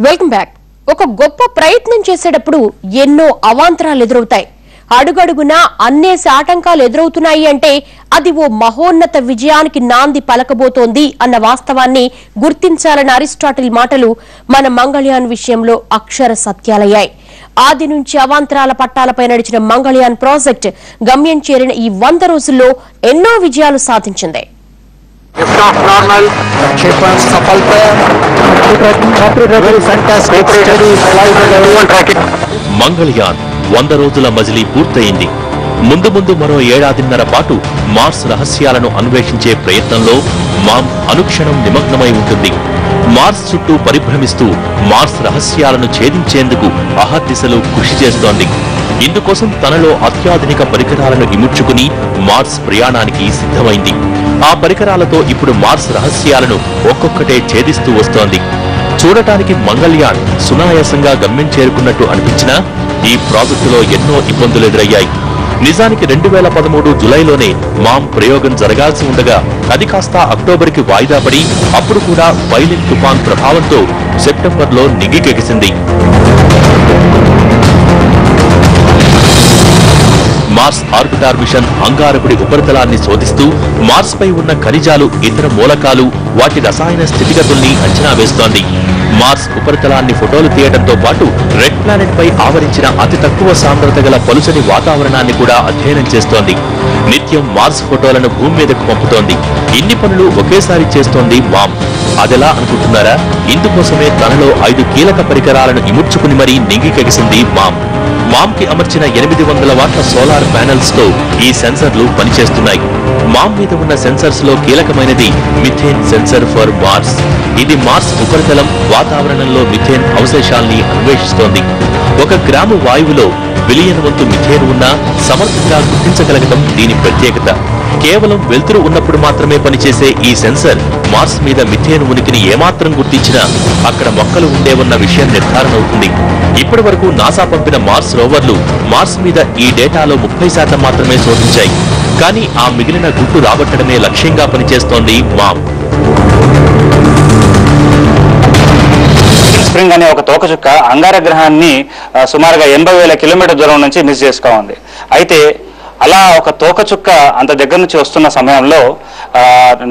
Welcome back. ఒక గొప్ప ప్రయత్నం చేసేటప్పుడు ఎన్నో అవాంతరాలు ఎదురవుతాయి. అడుగడుగునా అన్నేసి ఆటంకాలు ఎదురవుతున్నాయి అంటే అది ఓ మహోన్నత విజయానికి నాంది పలకబోతోంది అన్న వాస్తవాన్ని గుర్తించాలన్న అరిస్టాటిల్ మాటలు మన మంగళయాన్ విషయంలో అక్షర సత్యాలయ్యాయి. ఆది నుంచి అవాంతరాల పట్టాలపై నడిచిన మంగళయాన్ ప్రాజెక్ట్ గమ్యం చేరిన ఈ 100 రోజుల్లో ఎన్నో విజయాలు సాధించింది. మంగళయాన్ 100 రోజుల మజిలీ పూర్తయింది. ముందు ముందు మరో ఏడాదిన్నర పాటు మార్స్ రహస్యాలను అన్వేషించే ప్రయత్నంలో మామ్ అనుక్షణం నిమగ్నమై ఉంటుంది. మార్స్ చుట్టూ పరిభ్రమిస్తూ మార్స్ రహస్యాలను ఛేదించేందుకు అహర్నిశలు కృషి చేస్తోంది. ఇందుకోసం తనలో అత్యాధునిక పరికరాలను ఇముడ్చుకుని మార్స్ ప్రయాణానికి సిద్ధమైంది. ఆ పరికరాలతో ఇప్పుడు మార్స్ రహస్యాలను ఒక్కొక్కటే ఛేదిస్తూ వస్తోంది. చూడటానికి మంగళయాన్ సునాయాసంగా గమ్యం చేరుకున్నట్టు అనిపించినా ఈ ప్రాజెక్టులో ఎన్నో ఇబ్బందులు ఎదురయ్యాయి. నిజానికి 2013 జులైలోనే మామ్ ప్రయోగం జరగాల్సి ఉండగా అది కాస్త అక్టోబర్కి వాయిదా పడి అప్పుడు కూడా వైలిన్ తుఫాన్ ప్రభావంతో సెప్టెంబర్లో నిగికెగిసింది. మార్స్ ఆర్బిటార్ మిషన్ అంగారకుడి ఉపరితలాన్ని శోధిస్తూ మార్స్ పై ఉన్న ఖనిజాలు, ఇతర మూలకాలు, వాటి రసాయన స్థితిగతుల్ని అంచనా వేస్తోంది. మార్స్ ఉపరితలాన్ని ఫోటోలు తీయడంతో పాటు రెడ్ ప్లానెట్ పై ఆవరించిన అతి తక్కువ సాంద్రత గల పలుచని వాతావరణాన్ని కూడా అధ్యయనం చేస్తోంది. నిత్యం మార్స్ ఫోటోలను భూమి మీదకు పంపుతోంది. ఇన్ని పనులు ఒకేసారి చేస్తోంది మామ్. అదెలా అనుకుంటున్నారా? ఇందుకోసమే తనలో 5 కీలక పరికరాలను ఇముడ్చుకుని మరీ నింగికెగిసింది మామ్. మామ్ కి అమర్చిన 800 వాట్ల సోలార్ ప్యానెల్స్ తో ఈ సెన్సర్లు పనిచేస్తున్నాయి. మామ్ మీద ఉన్న సెన్సర్స్ లో కీలకమైనది మిథేన్ సెన్సర్ ఫర్ మార్స్. ఇది మార్స్ ఉపరితలం, వాతావరణంలో మిథేన్ అవశేషాల్ని అన్వేషిస్తోంది. 1 గ్రాము వాయువులో బిలియన్ వంతు మిథేన్ ఉన్నా సమర్థంగా గుర్తించగలగడం దీని ప్రత్యేకత. కేవలం వెలుతురు ఉన్నప్పుడు మాత్రమే పనిచేసే ఈ సెన్సర్ మార్స్ మీద మిథేన్ ఉనికిని ఏమాత్రం గుర్తించినా అక్కడ మొక్కలు ఉండేవన్న విషయం నిర్ధారణ అవుతుంది. ఇప్పటి వరకు నాసా పంపిన మార్స్ రోవర్లు మార్స్ మీద ఈ డేటాలో 30% మాత్రమే శోధించాయి. కానీ ఆ మిగిలిన గుట్టు రాబట్టడమే లక్ష్యంగా పనిచేస్తోంది మామ్. స్ప్రింగ్ అనే ఒక తోకచుక్క అంగారగ్రహాన్ని సుమారుగా 80,000 కిలోమీటర్ దూరం నుంచి మిస్ చేసుకోండి. అయితే అలా ఒక తోకచుక్క అంత దగ్గర నుంచి వస్తున్న సమయంలో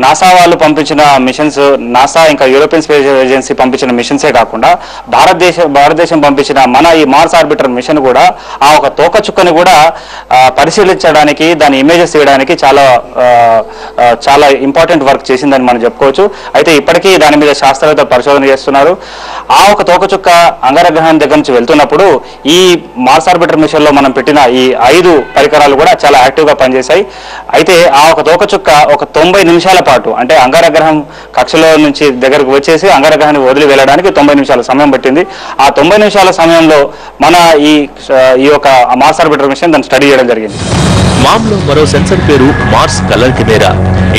నాసా వాళ్ళు పంపించిన మిషన్స్, నాసా ఇంకా యూరోపియన్ స్పేస్ ఏజెన్సీ పంపించిన మిషన్సే కాకుండా భారతదేశం పంపించిన మన ఈ మార్స్ ఆర్బిటర్ మిషన్ కూడా ఆ ఒక తోకచుక్కని కూడా పరిశీలించడానికి, దాని ఇమేజెస్ తీయడానికి చాలా ఇంపార్టెంట్ వర్క్ చేసిందని మనం చెప్పుకోవచ్చు. అయితే ఇప్పటికీ దాని మీద శాస్త్రవేత్తలు పరిశోధన చేస్తున్నారు. ఆ ఒక తోకచుక్క అంగారగ్రహం దగ్గర నుంచి వెళ్తున్నప్పుడు ఈ మార్స్ ఆర్బిటర్ మిషన్ లో మనం పెట్టిన ఈ 5 పరికరాలు కూడా చాలా యాక్టివ్ గా పనిచేశాయి. అయితే ఆ ఒక తోకచుక్క ఒక 90 నిమిషాల పాటు, అంటే అంగారగ్రహం కక్షలో నుంచి దగ్గరకు వచ్చేసి అంగారగ్రహాన్ని వదిలి వెళ్ళడానికి 90 నిమిషాల సమయం పట్టింది. ఆ 90 నిమిషాల సమయంలో మన ఈ యొక్క మార్స్ ఆర్బిటర్ మిషన్ దాన్ని స్టడీ చేయడం జరిగింది. మామ్లో మరో సెన్సర్ పేరు మార్స్ కలర్ కెమెరా.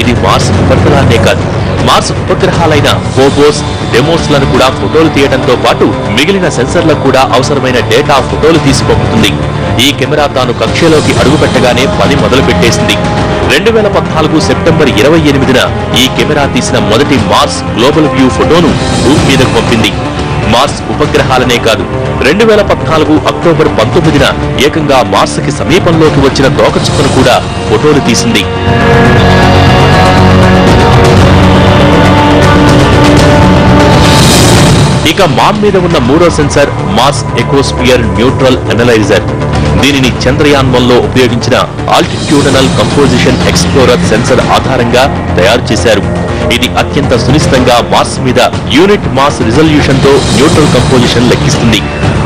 ఇది మార్స్ ఉపరితలాన్నే కాదు, మార్స్ ఉపగ్రహాలైన ఫోబోస్, డెమోస్ లను కూడా ఫోటోలు తీయడంతో పాటు మిగిలిన సెన్సర్లకు కూడా అవసరమైన డేటా ఫోటోలు తీసి పంపుతుంది. ఈ కెమెరా తాను కక్షలోకి అడుగుపెట్టగానే పని మొదలు పెట్టేసింది. 2014 సెప్టెంబర్ 28న ఈ కెమెరా తీసిన మొదటి మార్స్ గ్లోబల్ వ్యూ ఫోటోను భూమి మీదకు పంపింది. మార్స్ ఉపగ్రహాలనే కాదు, 2014 అక్టోబర్ 19న ఏకంగా మార్స్ కి సమీపంలోకి వచ్చిన తోకచుక్కను కూడా ఫోటోలు తీసింది. ఇక మామ్ మీద ఉన్న 3వ sensor Mars exosphere neutral analyser. దీనిని చంద్రయాన్ 1లో ఉపయోగించిన ఆల్టిట్యూడనల్ కంపోజిషన్ ఎక్స్ప్లోరర్ సెన్సర్ ఆధారంగా తయారు చేశారు. ఇది అత్యంత సునిశ్చితంగా మార్స్ మీద యూనిట్ మాస్ రిజల్యూషన్ తో న్యూట్రల్ కంపోజిషన్ లెక్కిస్తుంది.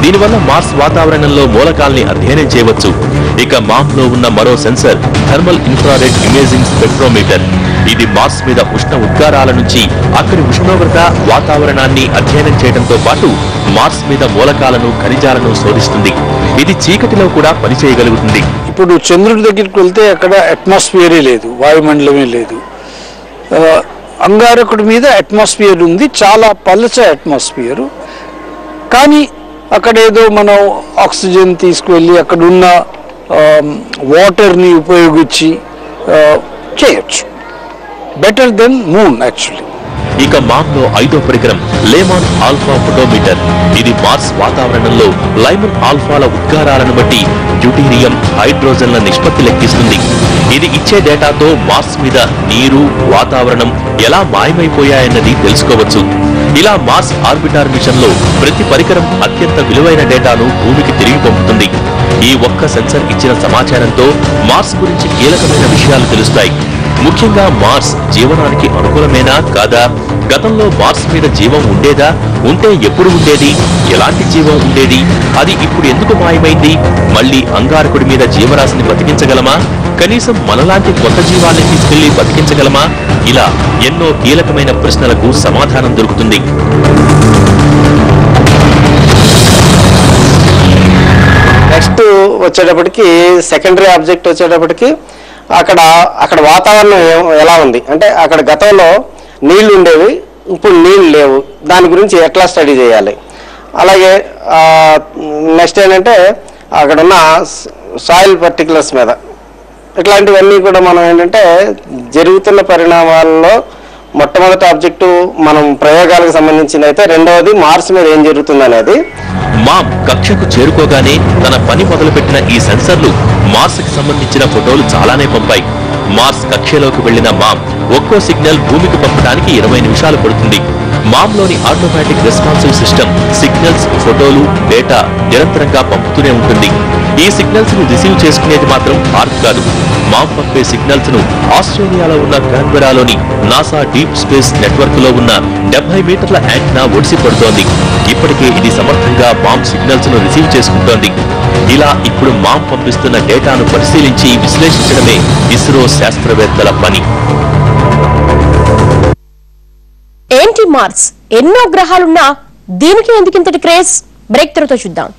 దీనివల్ల మార్స్ వాతావరణంలో మూలకాల్ని అధ్యయనం చేయవచ్చు. ఇక మామ్ లో ఉన్న మరో sensor thermal infrared imaging spectrometer. ఇది మార్స్ మీద ఉష్ణ ఉద్గారాల నుంచి అక్కడి ఉష్ణోగ్రత, వాతావరణాన్ని అధ్యయనం చేయడంతో పాటు మార్స్ మీద మూలకాలను, ఖనిజాలను శోధిస్తుంది. ఇది చీకటిలో కూడా పనిచేయగలుగుతుంది. ఇప్పుడు చంద్రుడి దగ్గరికి వెళ్తే అక్కడ అట్మాస్ఫియరే లేదు, వాయుమండలమే లేదు. అంగారకుడి మీద అట్మాస్ఫియర్ ఉంది, చాలా పలచ అట్మాస్ఫియర్. కానీ అక్కడ ఏదో మనం ఆక్సిజన్ తీసుకువెళ్ళి అక్కడున్న వాటర్ని ఉపయోగించి చేయొచ్చు. Better then moon actually. ఇక మామ్లో 5వ పరికరం లేమాన్ ఆల్ఫా ఫోటోమీటర్. ఇది మార్స్ వాతావరణంలో లైమన్ ఆల్ఫాల ఉద్గారాలను బట్టి డ్యూటీరియం, హైడ్రోజన్ల నిష్పత్తి లెక్కిస్తుంది. ఇది ఇచ్చే డేటాతో మార్స్ మీద నీరు, వాతావరణం ఎలా మాయమైపోయాయన్నది తెలుసుకోవచ్చు. ఇలా మార్స్ ఆర్బిటార్ మిషన్ లో ప్రతి పరికరం అత్యంత విలువైన డేటాను భూమికి తిరిగి పంపుతుంది. ఈ ఒక్క సెన్సర్ ఇచ్చిన సమాచారంతో మార్స్ గురించి కీలకమైన విషయాలు తెలుస్తాయి. ముఖ్యంగా మార్స్ జీవనానికి అనుకూలమేనా కాదా, గతంలో మార్స్ మీద జీవం ఉండేదా, ఉంటే ఎప్పుడు ఉండేది, ఎలాంటి జీవం ఉండేది, అది ఇప్పుడు ఎందుకు మాయమైంది, మళ్లీ అంగారకుడి మీద జీవరాశిని బతికించగలమా, కనీసం మనలాంటి కొత్త జీవాన్ని తీసుకెళ్లి బతికించగలమా, ఇలా ఎన్నో కీలకమైన ప్రశ్నలకు సమాధానం దొరుకుతుంది. నెక్స్ట్ వచ్చేటప్పటికి సెకండరీ ఆబ్జెక్ట్ వచ్చేటప్పటికి అక్కడ వాతావరణం ఎలా ఉంది అంటే అక్కడ గతంలో నీళ్లు ఉండేవి, ఇప్పుడు నీళ్లు లేవు, దాని గురించి ఎట్లా స్టడీ చేయాలి. అలాగే నెక్స్ట్ ఏంటంటే అక్కడ ఉన్న సాయిల్ పర్టికులర్స్ మీద ఇట్లాంటివన్నీ కూడా మనం ఏంటంటే జరుగుతున్న పరిణామాల్లో మొట్టమొదటి ఆబ్జెక్టు మనం ప్రయోగాలకు సంబంధించింది అయితే, రెండవది మార్స్ మీద ఏం జరుగుతుంది అనేది. మామ్ కక్షకు చేరుకోగానే తన పని మొదలుపెట్టిన ఈ సెన్సర్లు మార్స్ కి సంబంధించిన ఫోటోలు చాలానే పంపాయి. మార్స్ కక్షలోకి వెళ్లిన మామ్ ఒక్కో సిగ్నల్ భూమికి పంపడానికి 20 నిమిషాలు పడుతుంది. మామ్ లోని ఆటోమేటిక్ రెస్పాన్సివ్ సిస్టమ్ సిగ్నల్స్, ఫోటోలు, డేటా నిరంతరంగా పంపుతూనే ఉంటుంది. ఈ సిగ్నల్స్ ను రిసీవ్ చేసుకునేది మాత్రం ఆర్క్ కాదు. మామ్ పంపే సిగ్నల్స్ ను ఆస్ట్రేలియాలో ఉన్న కాన్బెరాలోని నాసా డీప్ స్పేస్ నెట్వర్క్ లో ఉన్న 70 మీటర్ల యాంటెన్నా ఒడిసి పడుతోంది. ఇప్పటికే ఇది సమర్థంగా మామ్ సిగ్నల్స్ ను రిసీవ్ చేసుకుంటోంది. ఇలా ఇప్పుడు మామ్ పంపిస్తున్న డేటాను పరిశీలించి విశ్లేషించడమే ఇస్రో శాస్త్రవేత్తల పని. ఏంటి మార్స్? ఎన్నో గ్రహాలున్నా దీనికి ఎందుకింతటి క్రేజ్? బ్రేక్ త్రోతో చూద్దాం.